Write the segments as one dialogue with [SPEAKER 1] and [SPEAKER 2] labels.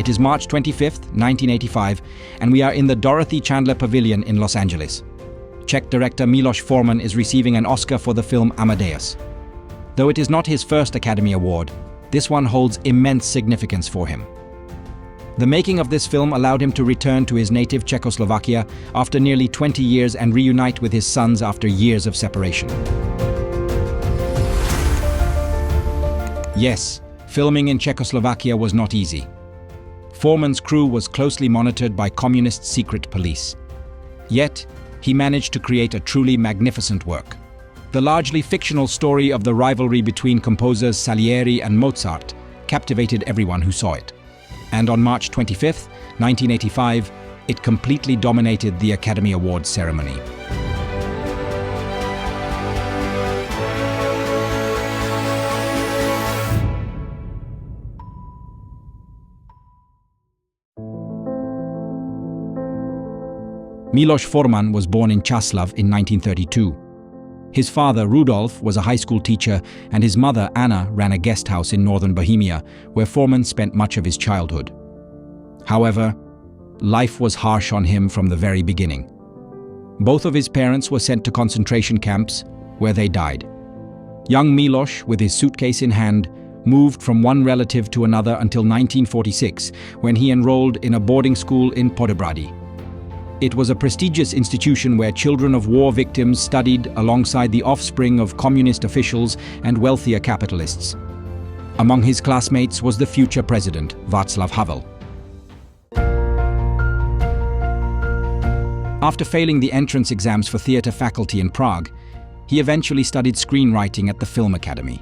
[SPEAKER 1] It is March 25th, 1985, and we are in the Dorothy Chandler Pavilion in Los Angeles. Czech director Miloš Forman is receiving an Oscar for the film Amadeus. Though it is not his first Academy Award, this one holds immense significance for him. The making of this film allowed him to return to his native Czechoslovakia after nearly 20 years and reunite with his sons after years of separation. Yes, filming in Czechoslovakia was not easy. Forman's crew was closely monitored by communist secret police. Yet, he managed to create a truly magnificent work. The largely fictional story of the rivalry between composers Salieri and Mozart captivated everyone who saw it. And on March 25th, 1985, it completely dominated the Academy Awards ceremony. Miloš Forman was born in Čáslav in 1932. His father, Rudolf, was a high school teacher, and his mother, Anna, ran a guest house in northern Bohemia, where Forman spent much of his childhood. However, life was harsh on him from the very beginning. Both of his parents were sent to concentration camps, where they died. Young Miloš, with his suitcase in hand, moved from one relative to another until 1946, when he enrolled in a boarding school in Poděbrady. It was a prestigious institution where children of war victims studied alongside the offspring of communist officials and wealthier capitalists. Among his classmates was the future president, Václav Havel. After failing the entrance exams for theatre faculty in Prague, he eventually studied screenwriting at the Film Academy.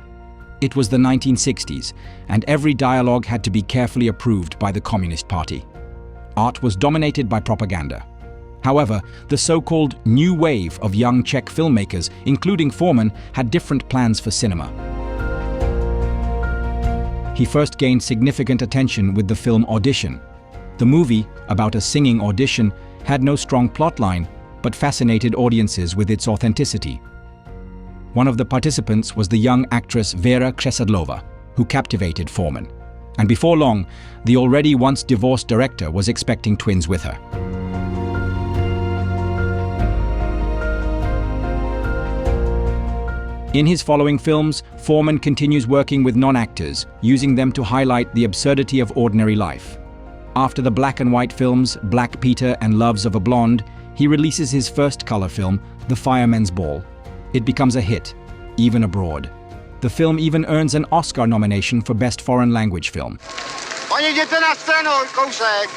[SPEAKER 1] It was the 1960s, and every dialogue had to be carefully approved by the Communist Party. Art was dominated by propaganda. However, the so-called new wave of young Czech filmmakers, including Forman, had different plans for cinema. He first gained significant attention with the film Audition. The movie, about a singing audition, had no strong plotline, but fascinated audiences with its authenticity. One of the participants was the young actress Vera Křesadlová, who captivated Forman. And before long, the already once divorced director was expecting twins with her. In his following films, Forman continues working with non-actors, using them to highlight the absurdity of ordinary life. After the black and white films Black Peter and Loves of a Blonde, he releases his first color film, The Fireman's Ball. It becomes a hit, even abroad. The film even earns an Oscar nomination for Best Foreign Language Film.
[SPEAKER 2] Oni, jděte na scénu, kousek!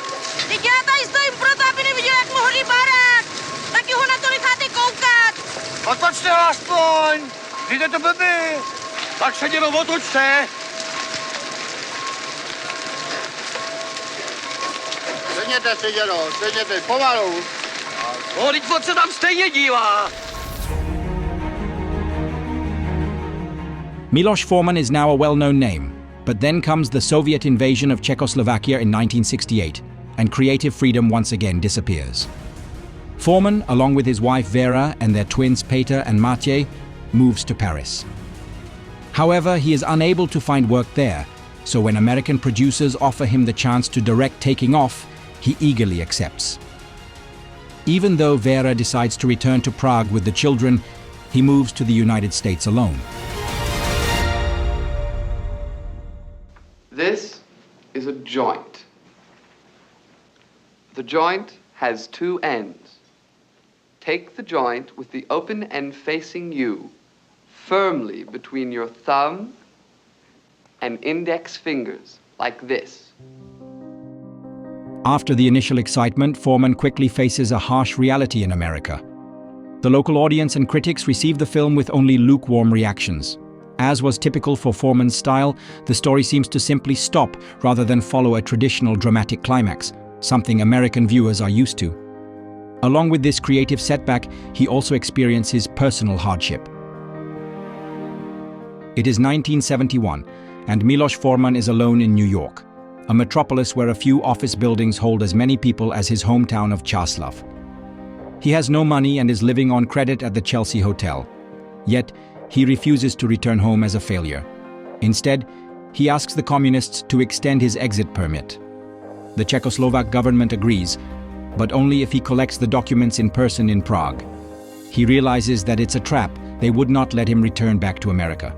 [SPEAKER 3] Teď já tady stojím proto, aby neviděl, jak mu hoří barák! Taky ho na to necháte koukat!
[SPEAKER 2] Otočte ho aspoň! Jděte to blbý! Tak se jenom otočte! Sedněte, pomalu! No, teď se tam stejně dívá!
[SPEAKER 1] Miloš Forman is now a well-known name, but then comes the Soviet invasion of Czechoslovakia in 1968, and creative freedom once again disappears. Forman, along with his wife Vera and their twins Peter and Matěj, moves to Paris. However, he is unable to find work there, so when American producers offer him the chance to direct Taking Off, he eagerly accepts. Even though Vera decides to return to Prague with the children, he moves to the United States alone.
[SPEAKER 4] This is a joint. The joint has two ends. Take the joint with the open end facing you, firmly between your thumb and index fingers, like this.
[SPEAKER 1] After the initial excitement, Forman quickly faces a harsh reality in America. The local audience and critics receive the film with only lukewarm reactions. As was typical for Forman's style, the story seems to simply stop rather than follow a traditional dramatic climax, something American viewers are used to. Along with this creative setback, he also experiences personal hardship. It is 1971, and Miloš Forman is alone in New York, a metropolis where a few office buildings hold as many people as his hometown of Čáslav. He has no money and is living on credit at the Chelsea Hotel. Yet, he refuses to return home as a failure. Instead, he asks the communists to extend his exit permit. The Czechoslovak government agrees, but only if he collects the documents in person in Prague. He realizes that it's a trap. They would not let him return back to America.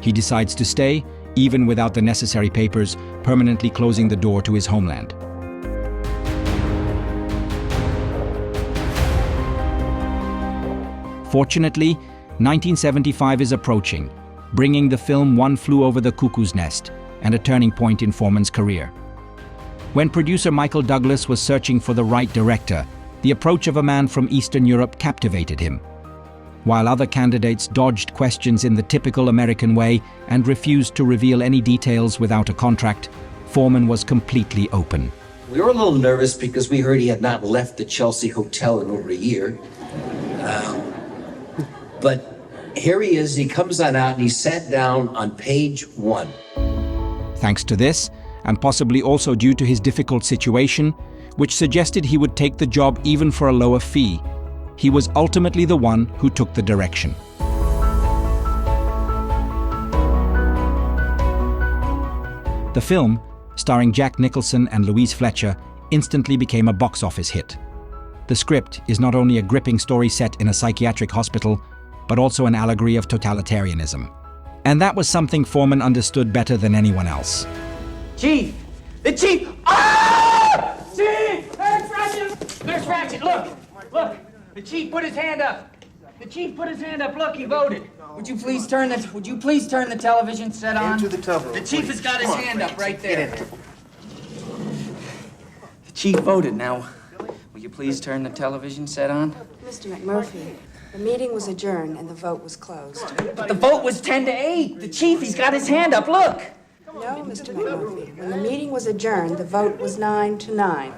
[SPEAKER 1] He decides to stay, even without the necessary papers, permanently closing the door to his homeland. Fortunately, 1975 is approaching, bringing the film One Flew Over the Cuckoo's Nest, and a turning point in Forman's career. When producer Michael Douglas was searching for the right director, the approach of a man from Eastern Europe captivated him. While other candidates dodged questions in the typical American way and refused to reveal any details without a contract, Forman was completely open.
[SPEAKER 5] We were a little nervous because we heard he had not left the Chelsea Hotel in over a year. But here he is, he comes on out and he sat down on page 1.
[SPEAKER 1] Thanks to this, and possibly also due to his difficult situation, which suggested he would take the job even for a lower fee, he was ultimately the one who took the direction. The film, starring Jack Nicholson and Louise Fletcher, instantly became a box office hit. The script is not only a gripping story set in a psychiatric hospital, but also an allegory of totalitarianism. And that was something Forman understood better than anyone else.
[SPEAKER 6] Chief! The chief! Ah! Chief! There's Ratchet! There's Ratchet! Look! Look! The chief put his hand up! The chief put his hand up. Look, he voted. Would you please turn the television set on?
[SPEAKER 7] Into the television.
[SPEAKER 6] The chief has got his hand up right there. The chief voted. Now, will you please turn the television set on?
[SPEAKER 8] Mr. McMurphy, the meeting was adjourned and the vote was closed.
[SPEAKER 6] But the vote was 10-8. The chief, he's got his hand up. Look!
[SPEAKER 8] No, Mr. McMurphy. When the meeting was adjourned, the vote was 9-9.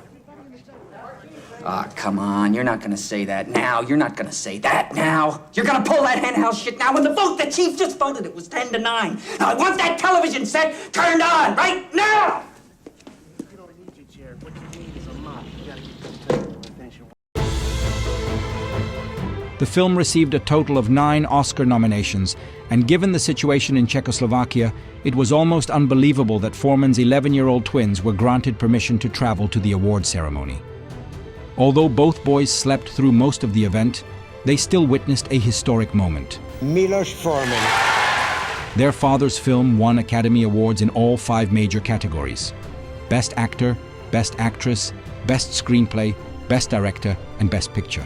[SPEAKER 6] Ah, come on. You're not gonna say that now. You're not gonna say that now. You're gonna pull that henhouse shit now. When the vote the chief just voted, it was 10-9. Now I want that television set turned on right now!
[SPEAKER 1] The film received a total of 9 Oscar nominations, and given the situation in Czechoslovakia, it was almost unbelievable that Forman's 11-year-old twins were granted permission to travel to the award ceremony. Although both boys slept through most of the event, they still witnessed a historic moment.
[SPEAKER 7] Miloš Forman.
[SPEAKER 1] Their father's film won Academy Awards in all 5 major categories: Best Actor, Best Actress, Best Screenplay, Best Director, and Best Picture.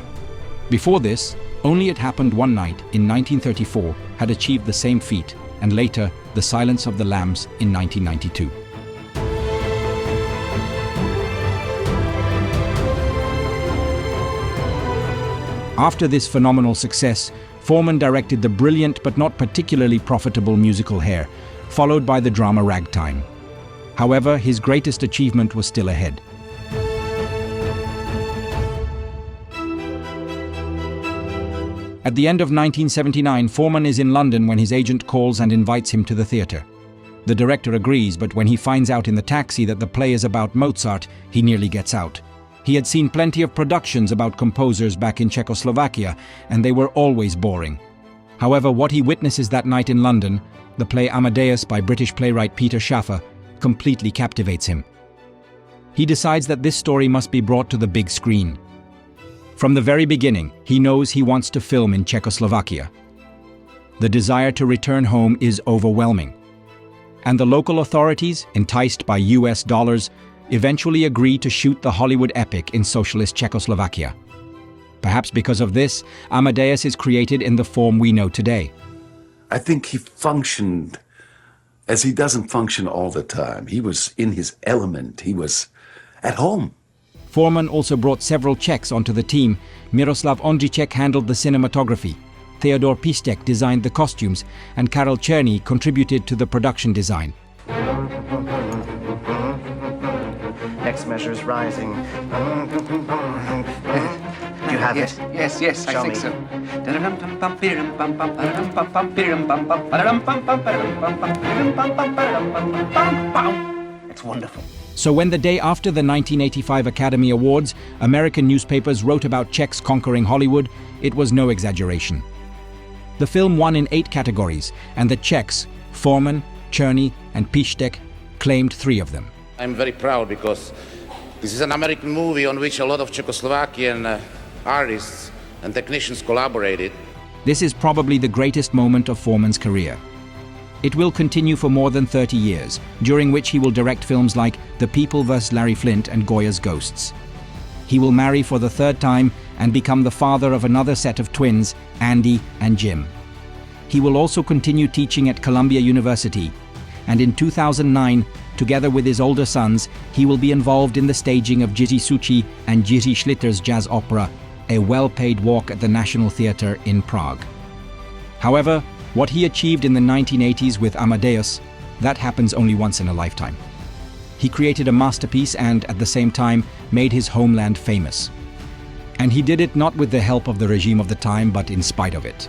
[SPEAKER 1] Before this, Only It Happened One Night in 1934 had achieved the same feat, and later, The Silence of the Lambs in 1992. After this phenomenal success, Forman directed the brilliant but not particularly profitable musical Hair, followed by the drama Ragtime. However, his greatest achievement was still ahead. At the end of 1979, Forman is in London when his agent calls and invites him to the theatre. The director agrees, but when he finds out in the taxi that the play is about Mozart, he nearly gets out. He had seen plenty of productions about composers back in Czechoslovakia, and they were always boring. However, what he witnesses that night in London, the play Amadeus by British playwright Peter Shaffer, completely captivates him. He decides that this story must be brought to the big screen. From the very beginning, he knows he wants to film in Czechoslovakia. The desire to return home is overwhelming. And the local authorities, enticed by US dollars, eventually agree to shoot the Hollywood epic in socialist Czechoslovakia. Perhaps because of this, Amadeus is created in the form we know today.
[SPEAKER 9] I think he functioned as he doesn't function all the time. He was in his element. He was at home.
[SPEAKER 1] Forman also brought several Czechs onto the team. Miroslav Ondřiček handled the cinematography. Theodor Pistek designed the costumes, and Karel Černý contributed to the production design.
[SPEAKER 7] Next measure's rising. You have it?
[SPEAKER 4] Yes, I
[SPEAKER 7] Show
[SPEAKER 4] think
[SPEAKER 7] me.
[SPEAKER 4] so.
[SPEAKER 7] It's wonderful.
[SPEAKER 1] So when the day after the 1985 Academy Awards, American newspapers wrote about Czechs conquering Hollywood, it was no exaggeration. The film won in 8 categories, and the Czechs, Forman, Černý, and Pistek, claimed 3 of them.
[SPEAKER 10] I'm very proud because this is an American movie on which a lot of Czechoslovakian artists and technicians collaborated.
[SPEAKER 1] This is probably the greatest moment of Forman's career. It will continue for more than 30 years, during which he will direct films like The People vs. Larry Flint and Goya's Ghosts. He will marry for the third time and become the father of another set of twins, Andy and Jim. He will also continue teaching at Columbia University, and in 2009, together with his older sons, he will be involved in the staging of Jiří Suchý and Jiří Schlitter's jazz opera, A Well-Paid Walk at the National Theatre in Prague. However, what he achieved in the 1980s with Amadeus, that happens only once in a lifetime. He created a masterpiece and, at the same time, made his homeland famous. And he did it not with the help of the regime of the time, but in spite of it.